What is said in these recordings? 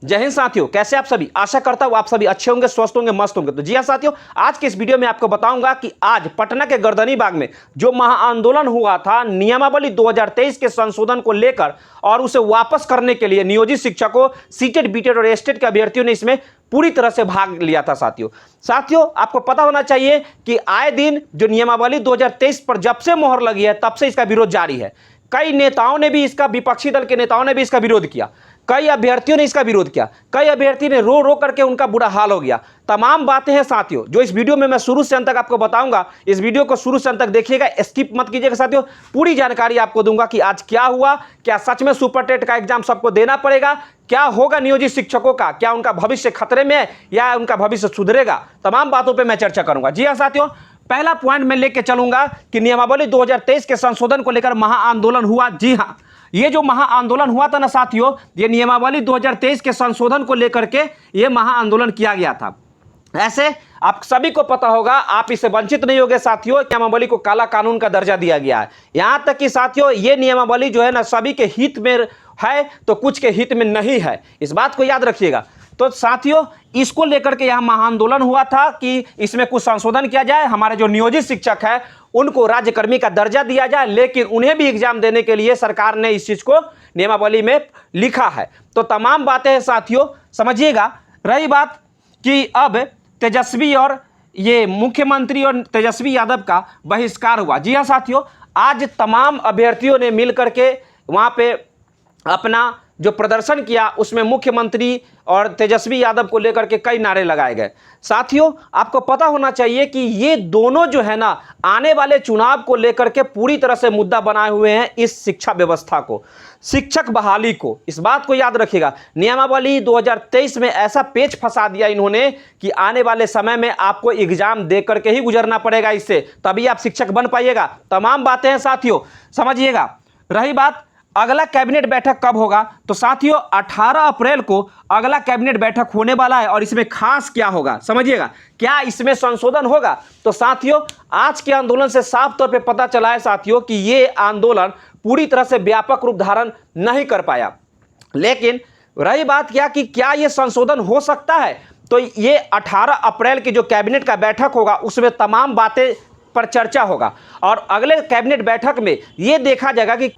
जय हिंद साथियों, कैसे आप सभी। आशा करता हूं आप सभी अच्छे होंगे, स्वस्थ होंगे, मस्त होंगे। तो जी हां साथियों, आज के इस वीडियो में आपको बताऊंगा कि आज पटना के गर्दनी बाग में जो महाआंदोलन हुआ था नियमावली 2023 के संशोधन को लेकर और उसे वापस करने के लिए नियोजित शिक्षकों, सीटेट, बीटेट और एस्टेट के अभ्यर्थियों ने इसमें पूरी तरह से भाग लिया था। साथियों आपको पता होना चाहिए कि आए दिन जो नियमावली 2023 पर जब से मोहर लगी है तब से इसका विरोध जारी है। कई नेताओं ने भी इसका, विपक्षी दल के नेताओं ने भी इसका विरोध किया, कई अभ्यर्थियों ने इसका विरोध किया, कई अभ्यर्थी ने रो रो करके उनका बुरा हाल हो गया। तमाम बातें हैं साथियों जो इस वीडियो में मैं शुरू से अंत तक आपको बताऊंगा। इस वीडियो को शुरू से अंत तक देखिएगा, स्किप मत कीजिएगा साथियों। पूरी जानकारी आपको दूंगा कि आज क्या हुआ, क्या सच में सुपर टेट का एग्जाम सबको देना पड़ेगा, क्या होगा नियोजित शिक्षकों का, क्या उनका भविष्य खतरे में है या उनका भविष्य सुधरेगा। तमाम बातों पर मैं चर्चा करूंगा। जी हाँ साथियों, पहला पॉइंट मैं लेके चलूंगा कि नियमावली 2023 के संशोधन को लेकर महाआंदोलन हुआ। जी हां, ये जो महाआंदोलन हुआ था ना साथियों, ये नियमावली 2023 के संशोधन को लेकर के ये महाआंदोलन किया गया था। ऐसे आप सभी को पता होगा, आप इससे वंचित नहीं होंगे साथियों। नियमावली को काला कानून का दर्जा दिया गया है। यहां तक कि साथियों ये नियमावली जो है ना सभी के हित में है तो कुछ के हित में नहीं है, इस बात को याद रखिएगा। तो साथियों इसको लेकर के यहां महाआंदोलन हुआ था कि इसमें कुछ संशोधन किया जाए, हमारे जो नियोजित शिक्षक है उनको राज्यकर्मी का दर्जा दिया जाए, लेकिन उन्हें भी एग्जाम देने के लिए सरकार ने इस चीज को नियमावली में लिखा है। तो तमाम बातें हैं साथियों, समझिएगा। रही बात कि अब तेजस्वी और ये मुख्यमंत्री और तेजस्वी यादव का बहिष्कार हुआ। जी हाँ साथियों, आज तमाम अभ्यर्थियों ने मिलकर के वहां पे अपना जो प्रदर्शन किया उसमें मुख्यमंत्री और तेजस्वी यादव को लेकर के कई नारे लगाए गए। साथियों आपको पता होना चाहिए कि ये दोनों जो है ना आने वाले चुनाव को लेकर के पूरी तरह से मुद्दा बनाए हुए हैं, इस शिक्षा व्यवस्था को, शिक्षक बहाली को। इस बात को याद रखिएगा, नियमावली 2023 में ऐसा पेच फंसा दिया इन्होंने कि आने वाले समय में आपको एग्जाम दे करके ही गुजरना पड़ेगा, इससे तभी आप शिक्षक बन पाइएगा। तमाम बातें हैं साथियों, समझिएगा। रही बात अगला कैबिनेट बैठक कब होगा, तो साथियों 18 अप्रैल को अगला कैबिनेट बैठक होने वाला है। और इसमें खास क्या होगा समझिएगा, क्या इसमें संशोधन होगा। तो साथियों आज के आंदोलन से साफ तौर पे पता चला है साथियों कि ये आंदोलन पूरी तरह से व्यापक रूप धारण नहीं कर पाया। लेकिन रही बात क्या ये संशोधन हो सकता है, तो ये 18 अप्रैल की जो कैबिनेट का बैठक होगा उसमें तमाम बातें पर चर्चा होगा। और अगले कैबिनेट बैठक में ये देखा जाएगा कि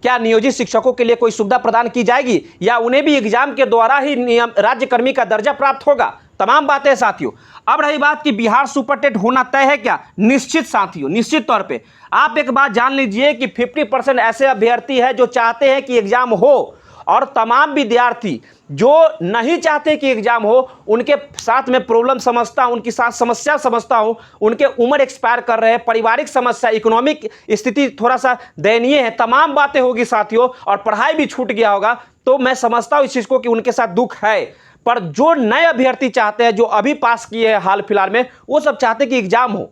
क्या नियोजित शिक्षकों के लिए कोई सुविधा प्रदान की जाएगी या उन्हें भी एग्जाम के द्वारा ही राज्यकर्मी का दर्जा प्राप्त होगा। तमाम बातें साथियों। अब रही बात कि बिहार सुपर टेट होना तय है क्या, निश्चित साथियों, निश्चित तौर पे आप एक बात जान लीजिए कि 50% ऐसे अभ्यर्थी हैं जो चाहते हैं कि एग्जाम हो, और तमाम विद्यार्थी जो नहीं चाहते कि एग्जाम हो, उनके साथ में प्रॉब्लम समझता हूं, उनकी साथ समस्या समझता हूं। उनके उम्र एक्सपायर कर रहे हैं, पारिवारिक समस्या, इकोनॉमिक स्थिति थोड़ा सा दयनीय है, तमाम बातें होगी साथियों, और पढ़ाई भी छूट गया होगा। तो मैं समझता हूं इस चीज को कि उनके साथ दुख है। पर जो नए अभ्यर्थी चाहते हैं, जो अभी पास किए हैं हाल फिलहाल में, वो सब चाहते हैं कि एग्जाम हो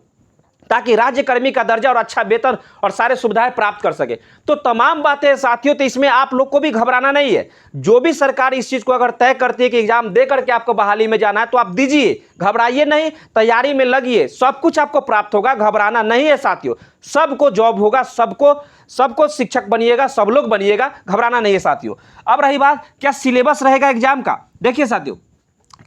ताकि राज्यकर्मी का दर्जा और अच्छा वेतन और सारे सुविधाएं प्राप्त कर सके। तो तमाम बातें साथियों, तो इसमें आप लोग को भी घबराना नहीं है। जो भी सरकार इस चीज को अगर तय करती है कि एग्जाम दे करके आपको बहाली में जाना है तो आप दीजिए, घबराइए नहीं, तैयारी में लगिए, सब कुछ आपको प्राप्त होगा, घबराना नहीं है साथियों। सबको जॉब होगा, सबको शिक्षक बनिएगा, सब लोग बनिएगा, घबराना नहीं है साथियों। अब रही बात क्या सिलेबस रहेगा एग्जाम का। देखिए साथियों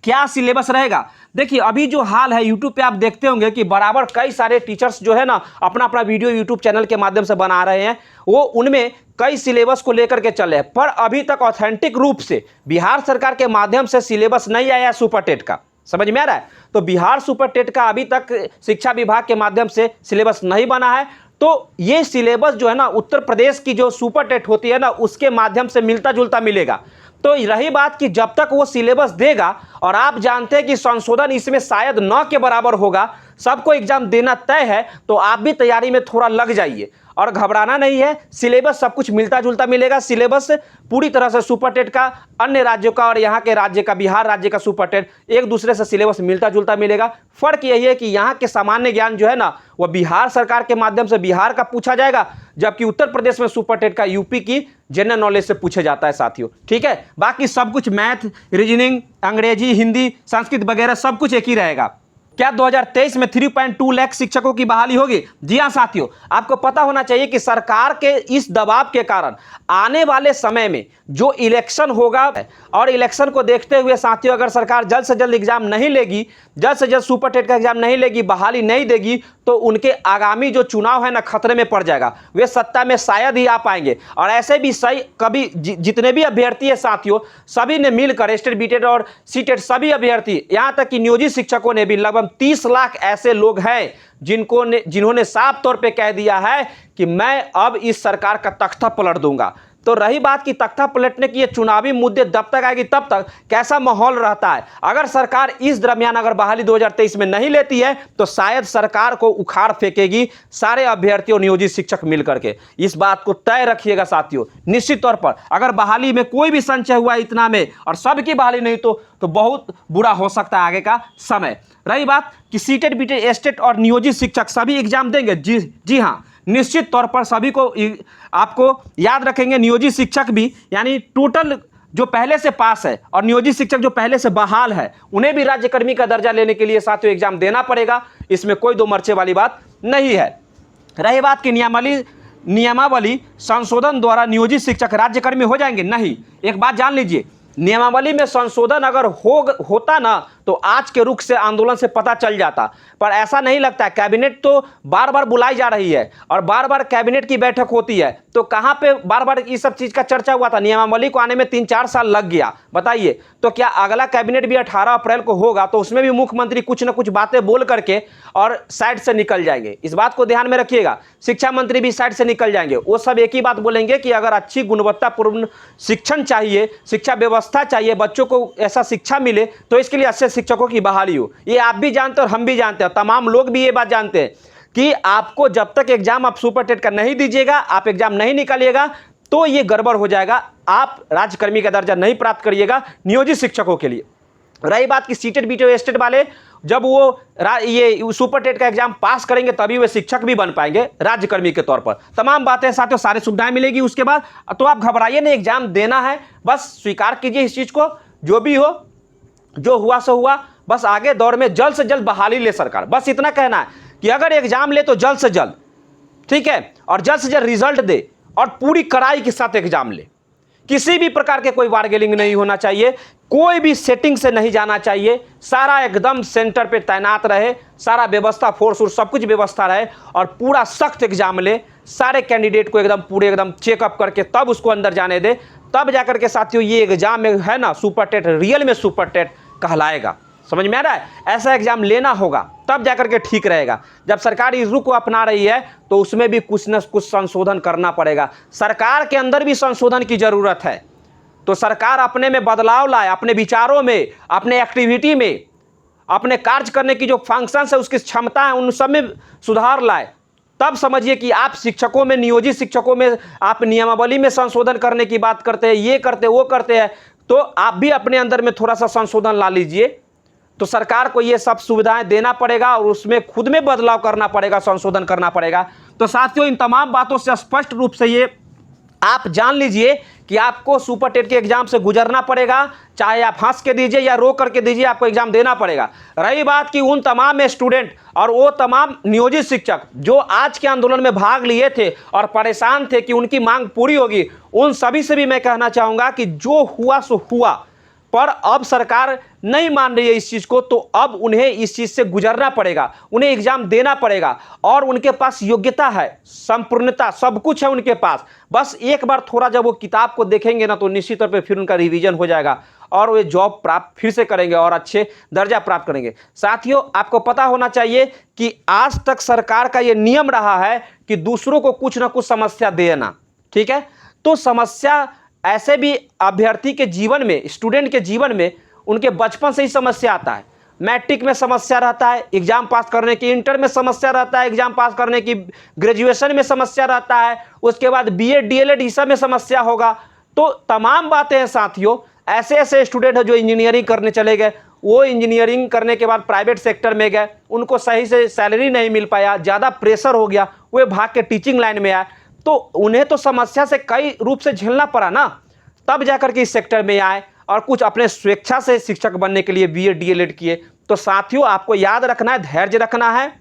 क्या सिलेबस रहेगा, देखिए अभी जो हाल है यूट्यूब पे आप देखते होंगे कि बराबर कई सारे टीचर्स जो है ना अपना अपना वीडियो यूट्यूब चैनल के माध्यम से बना रहे हैं, वो उनमें कई सिलेबस को लेकर के चल रहे हैं, पर अभी तक ऑथेंटिक रूप से बिहार सरकार के माध्यम से सिलेबस नहीं आया सुपर टेट का। समझ में आ रहा है, तो बिहार सुपर टेट का अभी तक शिक्षा विभाग के माध्यम से सिलेबस नहीं बना है। तो ये सिलेबस जो है ना उत्तर प्रदेश की जो सुपर टेट होती है ना उसके माध्यम से मिलता जुलता मिलेगा। तो रही बात कि जब तक वो सिलेबस देगा, और आप जानते हैं कि संशोधन इसमें शायद न के बराबर होगा, सबको एग्जाम देना तय है, तो आप भी तैयारी में थोड़ा लग जाइए और घबराना नहीं है। सिलेबस सब कुछ मिलता जुलता मिलेगा। सिलेबस पूरी तरह से सुपर टेट का, अन्य राज्यों का और यहाँ के राज्य का, बिहार राज्य का सुपर टेट एक दूसरे से सिलेबस मिलता जुलता मिलेगा। फर्क यही है कि यहाँ के सामान्य ज्ञान जो है ना वह बिहार सरकार के माध्यम से बिहार का पूछा जाएगा, जबकि उत्तर प्रदेश में सुपर टेट का यूपी की जनरल नॉलेज से पूछा जाता है साथियों। ठीक है, बाकी सब कुछ मैथ, रीजनिंग, अंग्रेजी, हिंदी, संस्कृत वगैरह सब कुछ एक ही रहेगा। क्या 2023 में 3.2 लाख शिक्षकों की बहाली होगी? जी हां साथियों, आपको पता होना चाहिए कि सरकार के इस दबाव के कारण आने वाले समय में जो इलेक्शन होगा और इलेक्शन को देखते हुए साथियों, अगर सरकार जल्द से जल्द एग्जाम नहीं लेगी, जल्द से जल्द सुपर टेट का एग्जाम नहीं लेगी, बहाली नहीं देगी, तो उनके आगामी जो चुनाव है ना खतरे में पड़ जाएगा। वे सत्ता में शायद ही आ पाएंगे। और ऐसे भी सही कभी जितने भी अभ्यर्थी है साथियों, सभी ने मिलकर स्टेट, बीटेट और सीटेट सभी अभ्यर्थी, यहां तक कि नियोजित शिक्षकों ने भी, लगभग 30 लाख ऐसे लोग हैं जिन्होंने साफ तौर पे कह दिया है कि मैं अब इस सरकार का तख्ता पलट दूंगा। तो रही बात कि तख्ता पलटने की ये चुनावी मुद्दे जब तक आएगी तब तक कैसा माहौल रहता है। अगर सरकार इस दरमियान अगर बहाली 2023 में नहीं लेती है तो शायद सरकार को उखाड़ फेंकेगी सारे अभ्यर्थी और नियोजित शिक्षक मिलकर के। इस बात को तय रखिएगा साथियों। निश्चित तौर पर अगर बहाली में कोई भी संचय हुआ इतना में और सबकी बहाली नहीं तो बहुत बुरा हो सकता है आगे का समय। रही बात कि सीटेट, बीटेट, स्टेट और नियोजित शिक्षक सभी एग्जाम देंगे, जी हाँ, निश्चित तौर पर सभी को आपको याद रखेंगे। नियोजित शिक्षक भी, यानी टोटल जो पहले से पास है और नियोजित शिक्षक जो पहले से बहाल है, उन्हें भी राज्यकर्मी का दर्जा लेने के लिए साथियों एग्जाम देना पड़ेगा। इसमें कोई दो मर्चे वाली बात नहीं है। रही बात की नियमावली संशोधन द्वारा नियोजित शिक्षक राज्यकर्मी हो जाएंगे, नहीं। एक बात जान लीजिए, नियमावली में संशोधन अगर होता ना तो आज के रुख से आंदोलन से पता चल जाता, पर ऐसा नहीं लगता है। कैबिनेट तो बार बार बुलाई जा रही है और बार बार कैबिनेट की बैठक होती है, तो कहां पे बार बार इस सब चीज का चर्चा हुआ था? नियमावली को आने में 3-4 साल लग गया। बताइए, तो क्या अगला कैबिनेट भी 18 अप्रैल को होगा तो उसमें भी मुख्यमंत्री कुछ ना कुछ बातें बोल करके और साइड से निकल जाएंगे? इस बात को ध्यान में रखिएगा। शिक्षा मंत्री भी साइड से निकल जाएंगे। वो सब एक ही बात बोलेंगे कि अगर अच्छी गुणवत्तापूर्ण शिक्षण चाहिए, शिक्षा व्यवस्था चाहिए, बच्चों को ऐसा शिक्षा मिले, तो इसके लिए अच्छे शिक्षकों की बहाली हो। ये आप भी जानते हैं और हम भी जानते हैं, तमाम लोग भी ये बात जानते हैं कि आपको जब तक एग्जाम आप सुपर टेट का नहीं दीजिएगा, आप एग्जाम नहीं निकालिएगा, तो ये गड़बड़ हो जाएगा। आप राज्यकर्मी का दर्जा नहीं प्राप्त करिएगा नियोजित शिक्षकों के लिए। रही बात कि सीटेट, बीटेट, स्टेट वाले जब वो ये सुपर टेट का एग्जाम पास करेंगे तभी वे शिक्षक भी बन पाएंगे राज्यकर्मी के तौर पर। तमाम बातें साथियों, सारी सुविधाएं मिलेगी उसके बाद। तो आप घबराइए नहीं, एग्जाम देना है, बस स्वीकार कीजिए इस चीज को। जो भी हो, जो हुआ सो हुआ, बस आगे दौर में जल्द से जल्द बहाली ले सरकार। बस इतना कहना है कि अगर एग्जाम ले तो जल्द से जल्द, ठीक है, और जल्द से जल्द रिजल्ट दे और पूरी कड़ाई के साथ एग्जाम ले। किसी भी प्रकार के कोई बार्गेनिंग नहीं होना चाहिए, कोई भी सेटिंग से नहीं जाना चाहिए। सारा एकदम सेंटर पे तैनात रहे, सारा व्यवस्था, फोर्स और सब कुछ व्यवस्था रहे और पूरा सख्त एग्जाम ले। सारे कैंडिडेट को एकदम पूरे एकदम चेकअप करके तब उसको अंदर जाने दे। तब जाकर के साथियों ये एग्जाम में है ना सुपर टेट रियल में सुपर टेट कहलाएगा। समझ में आ रहा है? ऐसा एग्जाम लेना होगा तब जाकर के ठीक रहेगा। जब सरकार इस रुख को अपना रही है तो उसमें भी कुछ न कुछ संशोधन करना पड़ेगा। सरकार के अंदर भी संशोधन की जरूरत है। तो सरकार अपने में बदलाव लाए, अपने विचारों में, अपने एक्टिविटी में, अपने कार्य करने की जो फंक्शंस है, उसकी क्षमता है, उन सब में सुधार लाए। तब समझिए कि आप शिक्षकों में, नियोजित शिक्षकों में आप नियमावली में संशोधन करने की बात करते हैं, ये करते वो करते हैं, तो आप भी अपने अंदर में थोड़ा सा संशोधन ला लीजिए। तो सरकार को ये सब सुविधाएं देना पड़ेगा और उसमें खुद में बदलाव करना पड़ेगा, संशोधन करना पड़ेगा। तो साथियों, इन तमाम बातों से स्पष्ट रूप से ये आप जान लीजिए कि आपको सुपर टेट के एग्जाम से गुजरना पड़ेगा, चाहे आप हंस के दीजिए या रो करके दीजिए, आपको एग्जाम देना पड़ेगा। रही बात कि उन तमाम स्टूडेंट और वो तमाम नियोजित शिक्षक जो आज के आंदोलन में भाग लिए थे और परेशान थे कि उनकी मांग पूरी होगी, उन सभी से भी मैं कहना चाहूँगा कि जो हुआ सो हुआ, पर अब सरकार नहीं मान रही है इस चीज को, तो अब उन्हें इस चीज से गुजरना पड़ेगा, उन्हें एग्जाम देना पड़ेगा। और उनके पास योग्यता है, संपूर्णता, सब कुछ है उनके पास। बस एक बार थोड़ा जब वो किताब को देखेंगे ना तो निश्चित तौर पे फिर उनका रिवीजन हो जाएगा और वे जॉब प्राप्त फिर से करेंगे और अच्छे दर्जा प्राप्त करेंगे। साथियों, आपको पता होना चाहिए कि आज तक सरकार का ये नियम रहा है कि दूसरों को कुछ ना कुछ समस्या देना, ठीक है। तो समस्या ऐसे भी अभ्यर्थी के जीवन में, स्टूडेंट के जीवन में उनके बचपन से ही समस्या आता है। मैट्रिक में समस्या रहता है एग्जाम पास करने की, इंटर में समस्या रहता है एग्जाम पास करने की, ग्रेजुएशन में समस्या रहता है, उसके बाद बीएड डीएलएड इस सब में समस्या होगा। तो तमाम बातें हैं साथियों। ऐसे ऐसे स्टूडेंट हैं जो इंजीनियरिंग करने चले गए, वो इंजीनियरिंग करने के बाद प्राइवेट सेक्टर में गए, उनको सही से सैलरी नहीं मिल पाया, ज़्यादा प्रेशर हो गया, वे भाग के टीचिंग लाइन में आए, तो उन्हें तो समस्या से कई रूप से झेलना पड़ा ना, तब जाकर के इस सेक्टर में आए और कुछ अपने स्वेच्छा से शिक्षक बनने के लिए बीएड डीएलएड किए। तो साथियों, आपको याद रखना है, धैर्य रखना है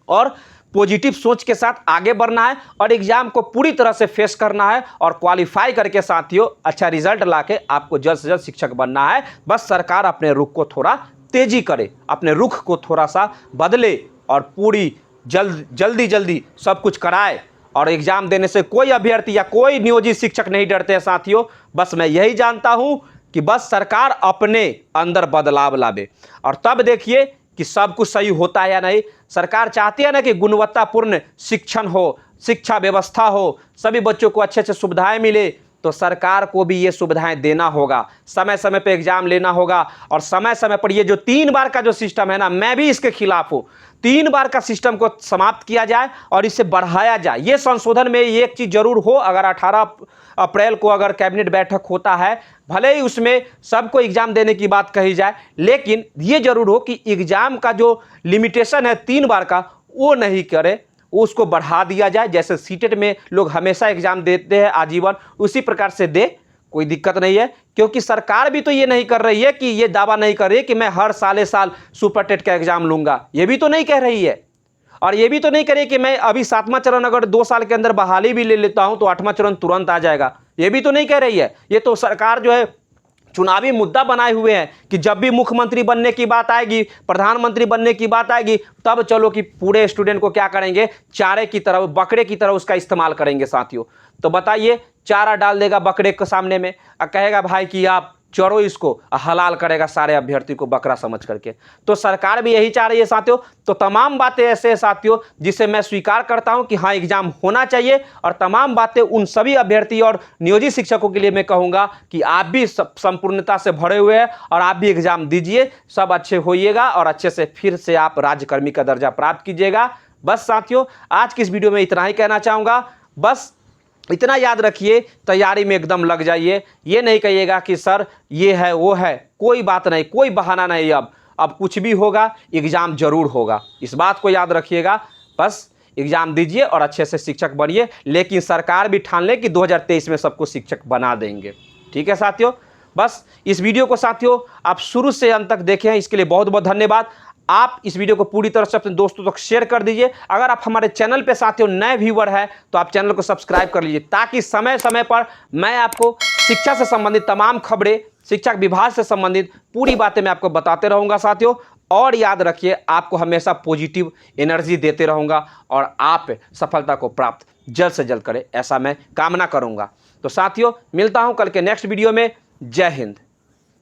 और पॉजिटिव सोच के साथ आगे बढ़ना है और एग्जाम को पूरी तरह से फेस करना है और क्वालिफाई करके साथियों अच्छा रिजल्ट लाके आपको जल्द से जल्द शिक्षक बनना है। बस सरकार अपने रुख को थोड़ा तेजी करे, अपने रुख को थोड़ा सा बदले और पूरी जल्दी सब कुछ कराए। और एग्जाम देने से कोई अभ्यर्थी या कोई नियोजित शिक्षक नहीं डरते हैं साथियों। बस मैं यही जानता हूं कि बस सरकार अपने अंदर बदलाव लावे और तब देखिए कि सब कुछ सही होता है या नहीं। सरकार चाहती है ना कि गुणवत्तापूर्ण शिक्षण हो, शिक्षा व्यवस्था हो, सभी बच्चों को अच्छे अच्छे सुविधाएं मिले। तो सरकार को भी ये सुविधाएं देना होगा, समय समय पे एग्जाम लेना होगा और समय समय पर ये जो 3 बार का जो सिस्टम है ना, मैं भी इसके खिलाफ हूँ। 3 बार का सिस्टम को समाप्त किया जाए और इसे बढ़ाया जाए। ये संशोधन में एक चीज़ जरूर हो, अगर 18 अप्रैल को अगर कैबिनेट बैठक होता है, भले ही उसमें सबको एग्जाम देने की बात कही जाए, लेकिन ये जरूर हो कि एग्जाम का जो लिमिटेशन है 3 बार का, वो नहीं करे, उसको बढ़ा दिया जाए। जैसे सीटेट में लोग हमेशा एग्जाम देते हैं आजीवन, उसी प्रकार से दे, कोई दिक्कत नहीं है। क्योंकि सरकार भी तो ये नहीं कर रही है कि ये दावा नहीं कर रही है कि मैं हर साल सुपर टेट का एग्जाम लूंगा, ये भी तो नहीं कह रही है। और ये भी तो नहीं करे कि मैं अभी 7वां चरण अगर 2 साल के अंदर बहाली भी ले लेता हूं तो 8वां चरण तुरंत आ जाएगा, ये भी तो नहीं कह रही है। ये तो सरकार जो है चुनावी मुद्दा बनाए हुए हैं कि जब भी मुख्यमंत्री बनने की बात आएगी, प्रधानमंत्री बनने की बात आएगी, तब चलो कि पूरे स्टूडेंट को क्या करेंगे, चारे की तरह, बकरे की तरह उसका इस्तेमाल करेंगे साथियों। तो बताइए, चारा डाल देगा बकरे के सामने में और कहेगा भाई कि आप चरो इसको, हलाल करेगा सारे अभ्यर्थी को बकरा समझ करके। तो सरकार भी यही चाह रही है साथियों। तो तमाम बातें ऐसे हैं साथियों जिसे मैं स्वीकार करता हूं कि हाँ, एग्जाम होना चाहिए और तमाम बातें उन सभी अभ्यर्थी और नियोजित शिक्षकों के लिए मैं कहूंगा कि आप भी संपूर्णता से भरे हुए हैं और आप भी एग्जाम दीजिए, सब अच्छे होइएगा और अच्छे से फिर से आप राज्यकर्मी का दर्जा प्राप्त कीजिएगा। बस साथियों, आज की इस वीडियो में इतना ही कहना चाहूँगा। बस इतना याद रखिए, तैयारी में एकदम लग जाइए। ये नहीं कहिएगा कि सर ये है वो है, कोई बात नहीं, कोई बहाना नहीं। अब कुछ भी होगा, एग्ज़ाम जरूर होगा, इस बात को याद रखिएगा। बस एग्ज़ाम दीजिए और अच्छे से शिक्षक बनिए, लेकिन सरकार भी ठान ले कि 2023 में सबको शिक्षक बना देंगे। ठीक है साथियों, बस इस वीडियो को साथियों आप शुरू से अंत तक देखें, इसके लिए बहुत बहुत धन्यवाद। आप इस वीडियो को पूरी तरह से अपने दोस्तों तक शेयर कर दीजिए। अगर आप हमारे चैनल पे साथियों नए व्यूअर हैं तो आप चैनल को सब्सक्राइब कर लीजिए, ताकि समय समय पर मैं आपको शिक्षा से संबंधित तमाम खबरें, शिक्षा विभाग से संबंधित पूरी बातें मैं आपको बताते रहूंगा साथियों। और याद रखिए, आपको हमेशा पॉजिटिव एनर्जी देते रहूंगा और आप सफलता को प्राप्त जल्द से जल्द करें, ऐसा मैं कामना करूंगा। तो साथियों, मिलता हूं कल के नेक्स्ट वीडियो में। जय हिंद।